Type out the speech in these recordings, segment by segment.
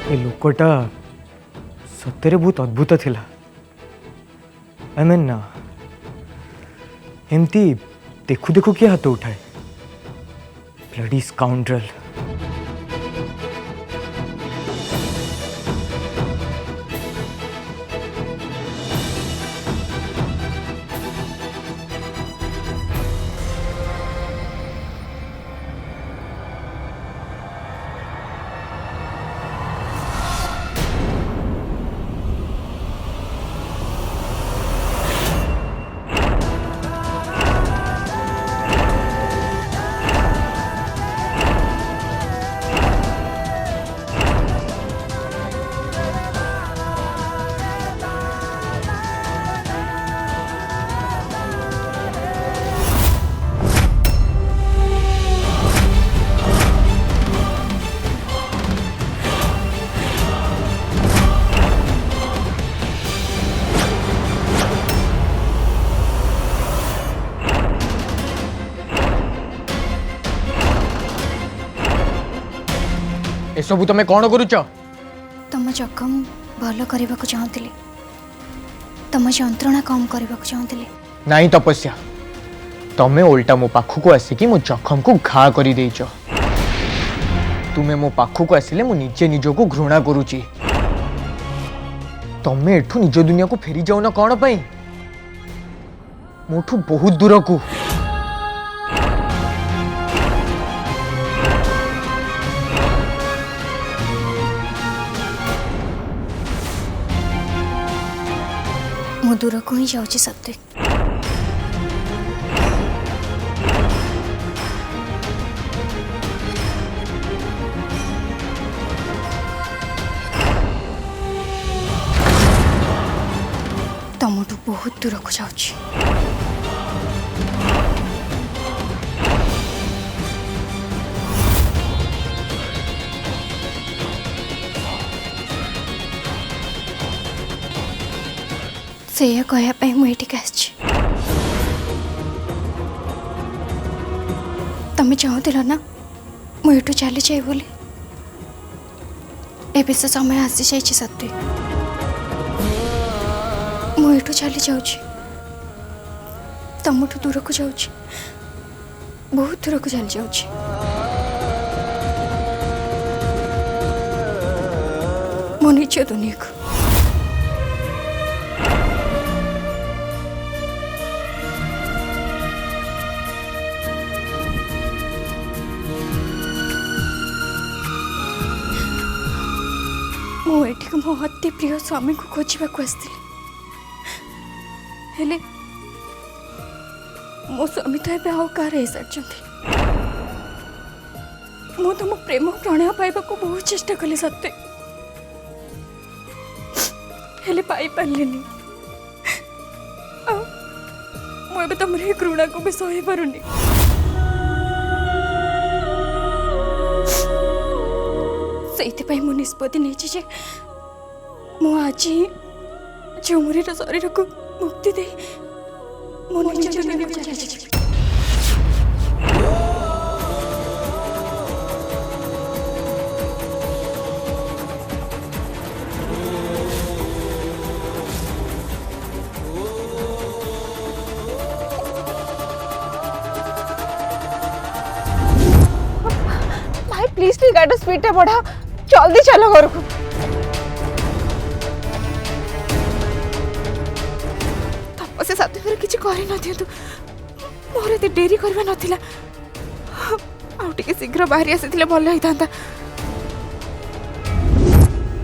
ए लोकटा सତରେ बहुत अद्भुत थिला। आई मीन ना एमती देखु देखु किए हाथ उठाए। Bloody scoundrel. एसबू तुम कौन करुच? तुम जखम भल करने को चाहूली, तुम जंत्रणा कम करने को चाहूली। नहीं तपस्या, तमें उल्टा मो पाखक आसिकी मो जखम को घा कर देच। तुम्हें मो पाखक आसिले मु निजे निज को घृणा करुची। तमें एठू निज दुनिया को फेरी जाऊन कौन पाई? मोठू बहुत दूर को। मु दूर को ही जाऊँ सत्य। तमठू बहुत दूर को जाऊँ। से कहवाई मुझे तुम चाहूल ना मुझे चली जाए बोली। एबे से समय आसी जाइए सत्य। मुझे चली जाऊँ, तुमठू दूर को जाऊँ, बहुत दूर को चली जाऊँ। मो निज दुनिया को। मुझे मो अति प्रिय स्वामी को खोजा आसती, हेले मो स्वामी तो ये आउ कार सारी। मु तुम प्रेम प्रणय पाइबा को बहुत चेष्टा कली सत्य, हेले पाई पारलिनी। मुझे तुम घृणा को भी सही पारुनी। से मु निष्पत्ति नहीं मु आज झुमुरीर शरीर को मुक्ति दे मो निज दुनिया को चली जाइए। भाई प्लीज प्लीज गाड़ी स्पीड बढ़ाओ, जल्दी चलो घर को। तपस्या साथी फिर किसी कर मोर एत डेरी करवा नाला। आउ टिके शीघ्र बाहरी आसी भल होता।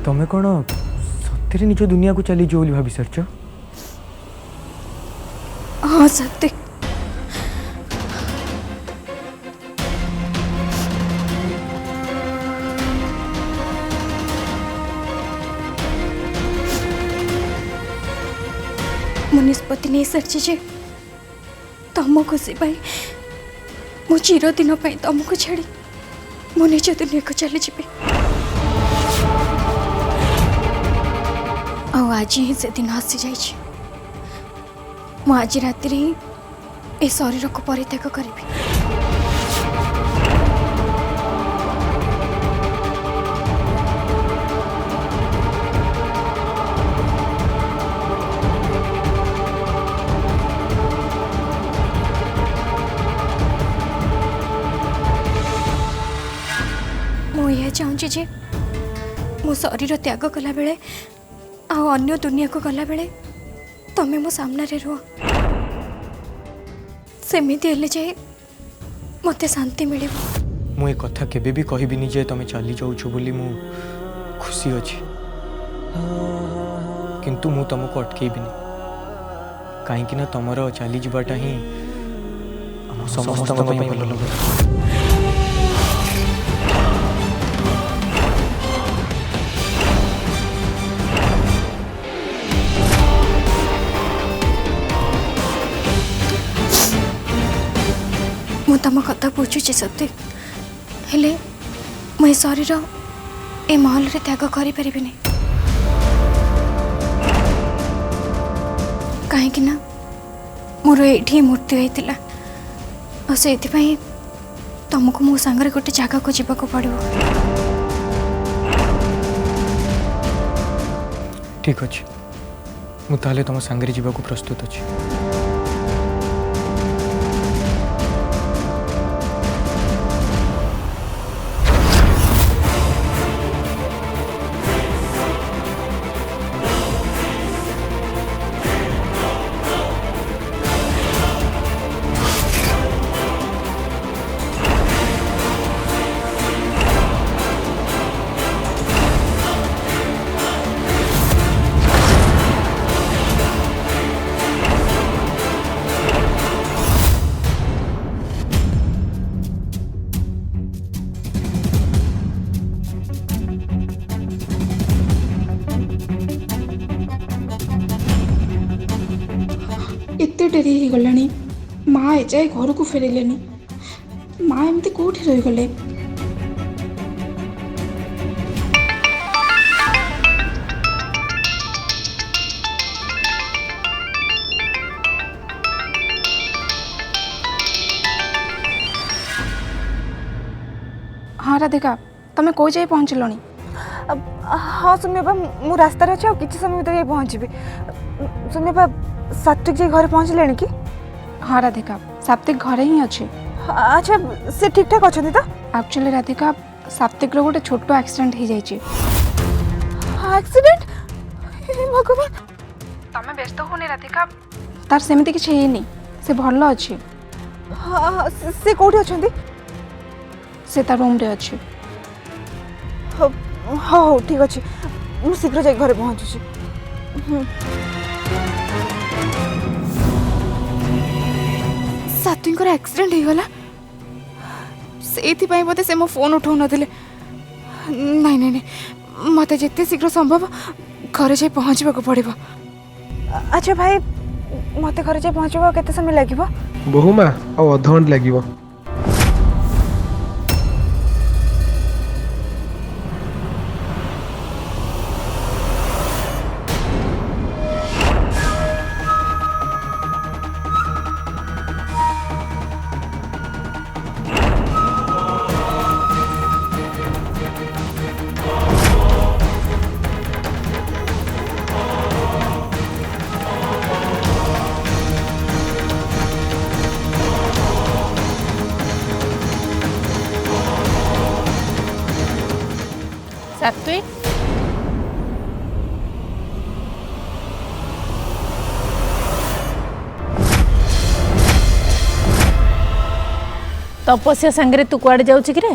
तमें कौन सत्य निज दुनिया को चली जो भाभी सारच? हाँ सत्य। मु निष्पत्ति नहीं सारी जे तुम खुशी पाई मु चिरदिन तुमको छाड़ी मो निज दुनिया को चली जी। आज ही से दिन आसी जाइए। मु आज राति ही ए शरीर को परित्याग करी। जे मो शरीर त्याग कला बेले अन्य दुनिया को गला बेले तमे मो सामने रुह सेमिति हेले जाए मते शांति मिले। मु ए कथा केबे भी कहबिनी जे तमे चली जाउछु बोली मु खुशी अछि किंतु मु तुमको अटकेबिनी कहीं ना तुमर चली जावाटा ही समस्त भल लगे। मु तम कथा बुझुची सत्य हेले मु शरीर ए महल रे त्याग करि परिबिनी कहीं ना मोर ये मृत्यु होता और से तुमको मो सांगरे गोटे जगह को जीवा पड़ो। ठीक अच्छे मुझे तुम सांगरे जीवा प्रस्तुत अच्छी। एते डेरी हो गलानी माँ एजाए घर को फेरले माँ एमती कौटी रही गले। हाँ राधिका तमें कौ जाए पहुँचल? हाँ सुनिए मु रास्तार अच्छे और किसी समय भीतर पहुँची सुनिए सात्विक जी घर पहुँचले कि? हाँ राधिका सात्विक घरे ही अच्छे। अच्छा से ठीक ठाक अच्छा तो? एक्चुअली राधिका सात्विक गोटे छोट एक्सीडेंट हो जाए। एक्सीडेंट? भगवान तमें व्यस्त होनी राधिका तार सेमती किसी है से भल अच्छे। हाँ से कौटी अच्छा? से तार रूम रे अच्छे। हाँ हाँ ठीक अच्छे मुझे शीघ्र जाए घर पहुँचुची। सात्विक एक्सीडेंट हो गला से बोधे से मो फोन उठाऊ नथिले। नहीं नहीं नहीं मत जिते शीघ्र संभव घर जाए पहुँचवा पड़ो। अच्छा भाई मत घर जाए पहुँचवा केते समय लगे? बहु माँ आ अधघंटे लगे। सात्विक तपस्या सांगरे तू कुआडे जाऊँ कि रे?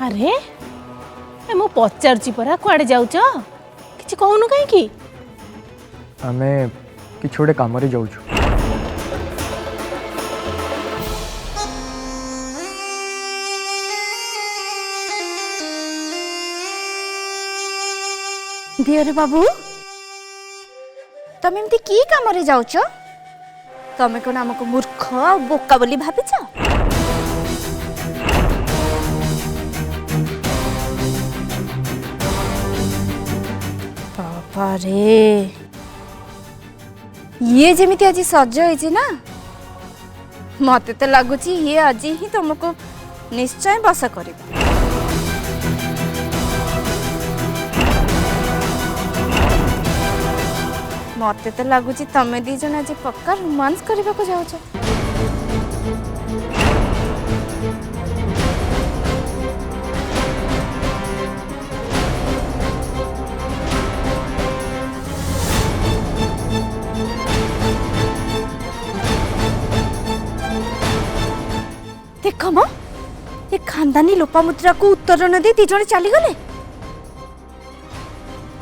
अरे मु पचारुची परा कुआडे जाऊच किछि कहूनु कहीं? आमे किछ गोटे काम रे जाउछु। दियोरे बाबू तमें एमती की काम रे जाउछ? तमें कोन हमको मूर्ख बोका बोली भाबिछ? बाबा रे ये जेमिति आज सज होइछि ना मते तो लगुच ये आज ही तुमको निश्चय बस कर। मते तो लगुच तमे दी जन आज पक्का रोमांस करने को जाओ। देख म ये खानदानी लोपामुद्रा को उत्तर न दे दी जने चली गले।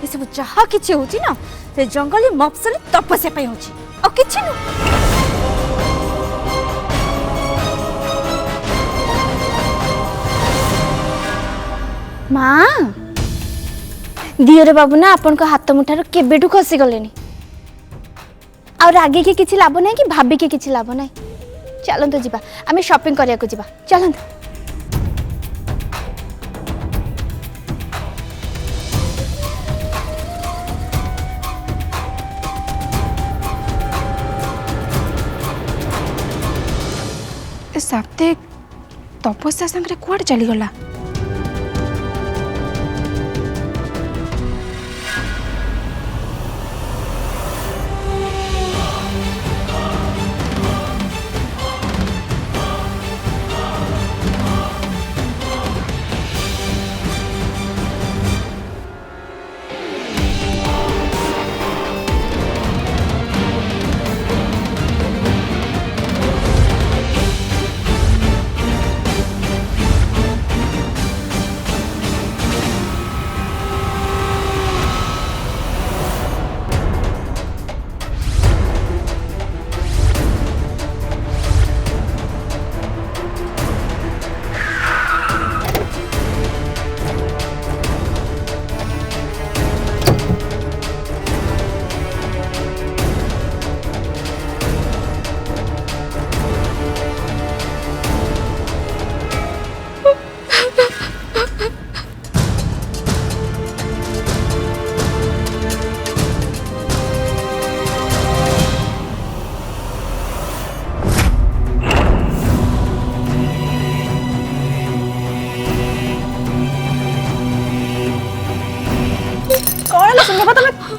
ये सब जहा किछि होची ना से जंगली मफसली तपस्या पे होची आ किछि न। मां दियोरे बाबू ना आपन को हाथ मुठार केबेठु खसी गलेनी और आगे के किछि लाभ नै कि भाभी के किछि लाभ नै। चलंतु जीवा आमे शॉपिंग करिया को जीवा चलंतु। साप्ते तपस्या संगे कुआडे चली गला।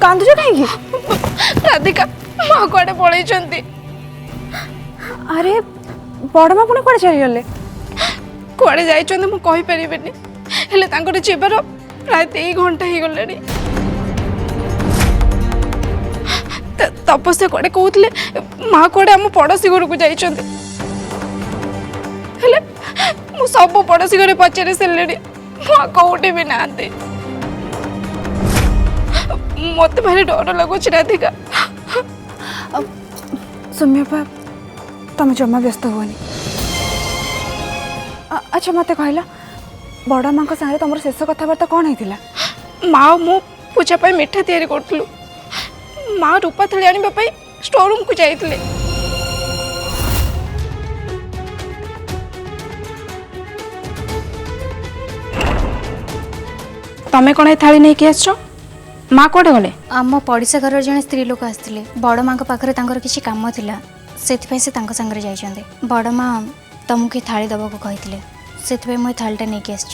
कांदुज कहीं राधिका माँ कुआडे पड़े। अरे बड़ माँ पुणी कुआडे चली गले कुआडे जाइछन्ते मु कहि परिबेनी हेले तांकर जीवर प्राय 3 घंटा ही गलेनी। तपस्या कुआडे कहूतले माँ कुआडे हम पड़ोसी घर को जाइछन्ते हेले मु सब पड़ोसी घर पचारे सेलेनी माँ कोउटे भी नांते। मत भारी डर लगुच राधिका। सौम्यपा तुम जमा व्यस्त हुआ। अच्छा मत कहला बड़ माँ सागर तुम शेष कथबार्ता कौन होता? माँ मो पूजा पाई मिठा तैयारी करथलु। माँ रूपा थाली आनिबा पाई स्टोर रूम को जाइतले। तमे कोन ए थाली नै के आछो? माँ कोडे गले? आम पड़िशा घर जने स्त्री लोक आसते बड़ माँ पाखे किसी कम थिला से संगे जाइछन्ते। बड़ माँ तुमको थाली दबाक कहते से मुझे थालीटा नहीं आस।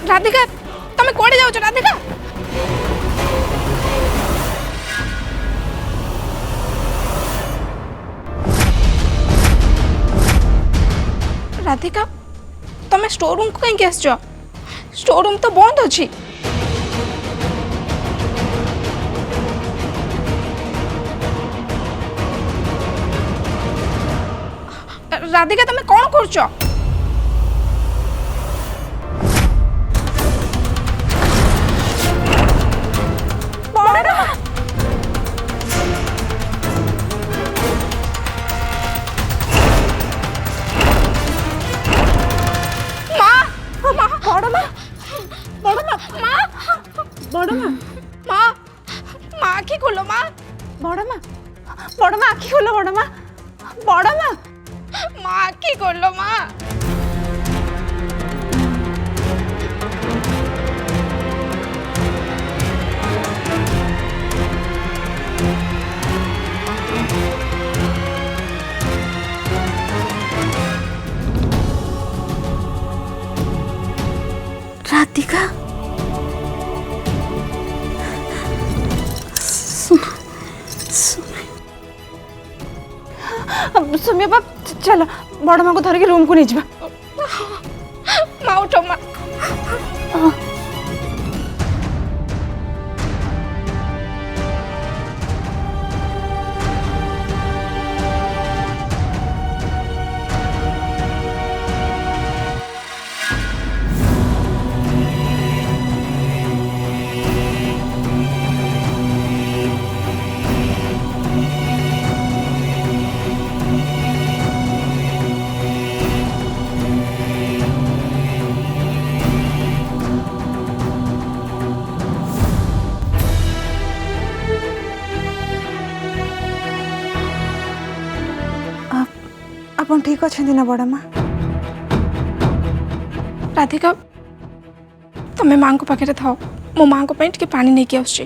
राधिका तमे कोडे जाउछ? राधिका राधिका तमे स्टोर रूम को कहीं आस? स्टोर रूम तो बंद अच्छी। राधिका तमे कौन करछ? आखि खोलो माँ। बड़ माँ आखि खोलो। बड़ माँ माँ आखि खोलो माँ। ସୌମ୍ୟ ବାପ ଚାଲ ବଡ଼ ମାଙ୍କୁ ଧରିକି ରୁମ୍କୁ ନେଇଯିବା। ମା ଉଠ ମା। ଆପଣ ଠିକ୍ ଅଛନ୍ତି ନା ବଡ଼ ମା? ରାଧିକା ତମେ ମାଙ୍କ ପାଖରେ ଥାଅ, ମୋ ମାଙ୍କ ପାଇଁ ଟିକେ ପାଣି ନେଇକି ଆସୁଛି।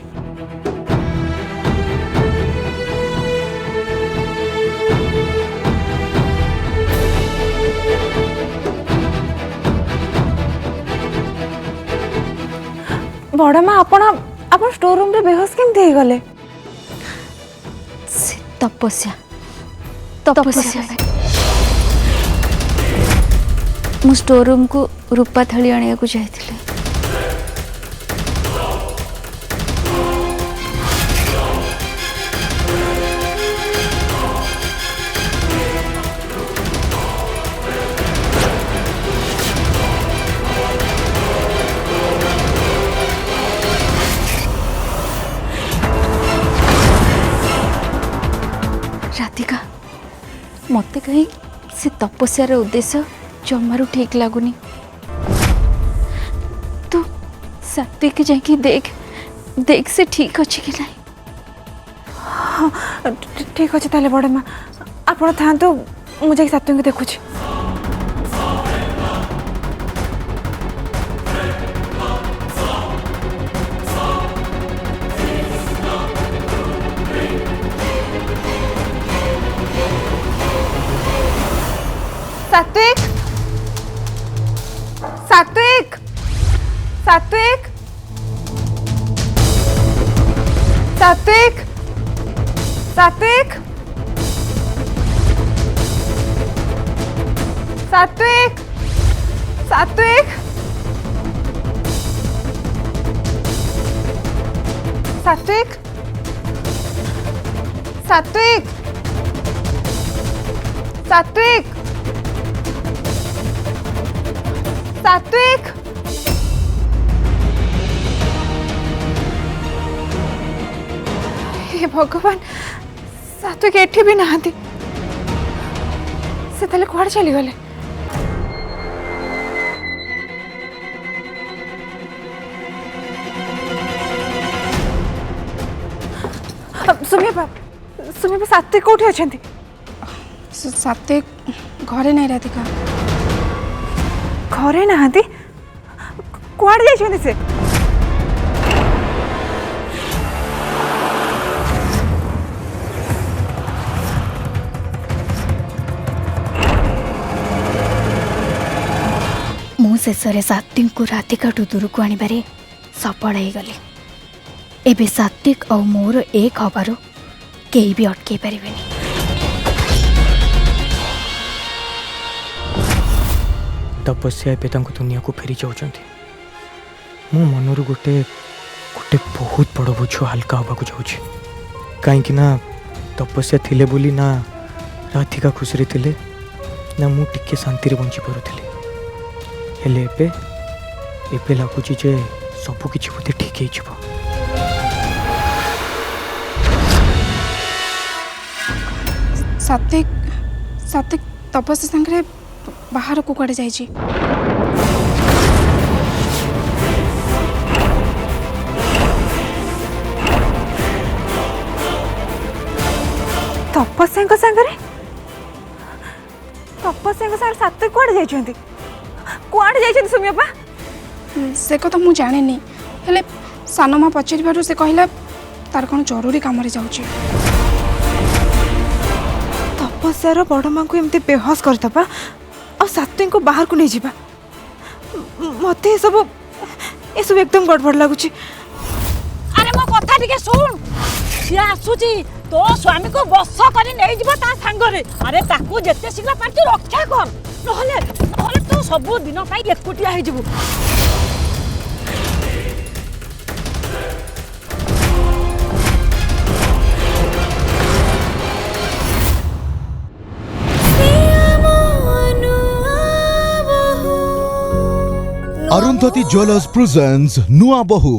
ବଡ଼ ମା ଆପଣ ଆପଣ ଷ୍ଟୋର ରୁମ୍ରେ ବେହୋସ କେମିତି ହେଇଗଲେ? ସେ ତପସ୍ୟା ତପସ୍ୟା ମୁଁ ଷ୍ଟୋର ରୁମ୍କୁ ରୂପା ଥାଳି ଆଣିବାକୁ ଯାଇଥିଲି। राधिका मत कहीं से तपस्यार उद्देश्य जमारू ठीक लगुनि। तू सात्विक जाके देख देख से ठीक अच्छे कि नहीं। हाँ ठीक अच्छे ताले बड़ माँ आप था मुझे सात्विक को देखुची। सात्विक सात्विक सात्विक सात्विक सात्विक सात्विक सात्विक सात्विक सात्विक सात्विक सात्विक हे भगवान सात्विक एठी भी नहांती से ताले कुआड़े चली गले। सुमिया सात्विक कोठी अछंती? सात्विक घरे नहीं राधिका। घरे नहांती कुआड़े जाइछंती से? मु शेषे सात्विक को राधिका दूर को आने सफल हो गली। एबे सात्विक और मोर एक हबार कहीं भी अटकई पारे। तपस्या एवं तांको दुनिया को फेरी जाउछंती। मो मनरु गोटे गोटे बहुत बड़ बोझ हल्का होबाकू जाउछि। काहेकि ना तपस्या थिले बोली ना राधिका खुशी थिले ना मु टिके शांति रे बंची परुथिली। हेले एबे लागुछि जे सब किछि बोधे ठीक हे जिवो। सात्विक सात्विक तपस्या संगे बाहर को कड़े जाइए। तपस्या संगे सात्विक कुआड़े जाइछंती? कुआड़े जाइछंती सुमियापा? से कथा मु जाने नहीं, हेले सानमा पचार से कहला तार कौन जरूरी काम रे जाउची। तपस्यार बड़ माँ को एमती बेहोश करदबा और सात्विक को बाहर को नहीं जावा मत ये सब एकदम गड़बड़ लगुच। अरे मो कथा टिके सुन सी आसुची तो स्वामी को बस करी नहीं जीव ता सांगरे अरे ताकू जेते शीघ्र पार्टी रक्षा कर नहले नहले तू सब दिन पाई एकुटिया हे जीवु अरुंधति ज्वेलर्स प्रेजेंट्स नुआ बहु